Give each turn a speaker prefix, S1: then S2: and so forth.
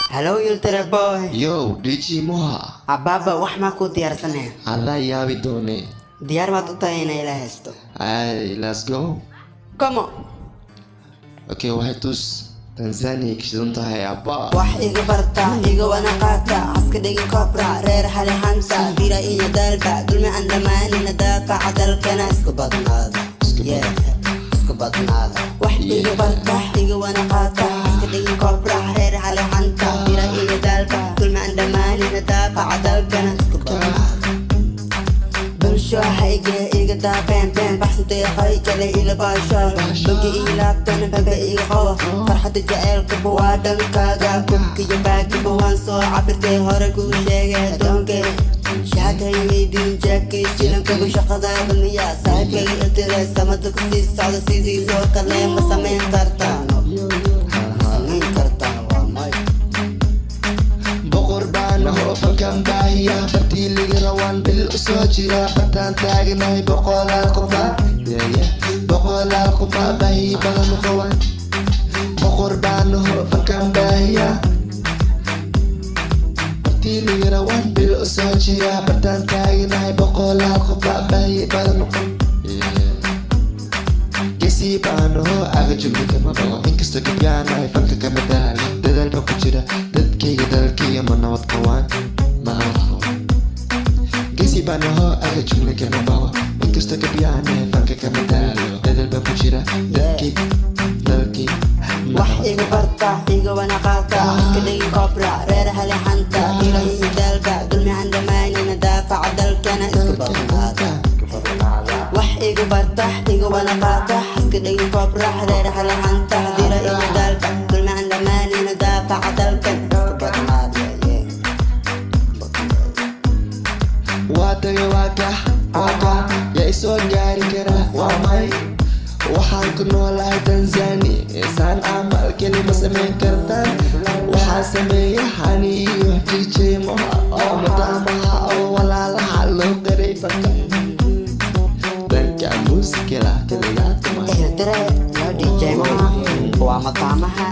S1: Hello, Ultra Boy.
S2: Yo, DJ Moha.
S1: Ababa, wax ma ku diyaarsanay?
S2: Alla yaabi doone.
S1: Diyaar baad u tahay inay la haysto.
S2: Ay, let's go.
S1: Come on.
S2: Okay, waxay tus Tanzania kishidan tahay abba.
S1: Wax iga barta, iga wana qaata, aska dhigi kobra, reer hali hanta, dira iyo dalba, dulmi aan dhamaanin daafaca dalkana isku badnaada. Yeah, isku badnaada. Wax iga barta, iga wana qaata, aska dhigi kobra, reer hali hanta, dira iyo dalba, dulmi aan dhamaanin daafaca dalkana isku badnaada. Bulsho hayge iga daa been been baxsantay haykale ila baasha bagi ilaabtan baga iga qabo farxadda jaceylkaba waa dhankaaga kubkiyo baagiba waan soo cabirtay hore kuu sheegay adoonke shahaday weydiin jaakay jilankaba shaqada miyaa saaxiibkayga iltire samada kusii socda sidii soo kale ma samayn kartaan
S2: fankan baahiya bartii ligi rawaan bil usoo jira bartaan taagnahay boqolaal qofa boqolaal qofa baahi badan u qaban boqor baanaho fankan baahiya bartii ligi rawaan bil usoo jira bartaan taagnahay boqolaal qofa baahi badan u qaban gesii baanaho aga jumlika ma qabo inkastoo gabyaanahay fanka kama daali dadaalba ku jira dadkayga dalkayga ma nabad qabaan Gesi banaho aga jumla kama bawa inkasta gabyane fanka kama daalo dadal ba ku jira dalki
S1: wax iga barta iga wana qaata iska dhigi kobra reer hali hanta ila iyo dalba dulmi aan dhamaanin daafaca dalkana isku badnaada wax iga barta iga wana qaata iska dhigi kobra reer hali hanta ila iyo dalba dulmi aan dhamaanin daafaca dalkana isku badnaada
S2: Wataga waka ya isoo gaari kara waa may waxaan ku noolahay Tanzania isaan amal kelima samayn kartaan waxaa sameeya hani iyo DJ Moha oo madaamaha oo walaalaha loo garay fanka danka muusikala kaliyaad
S1: Ultra DJ Moha waa madaamaha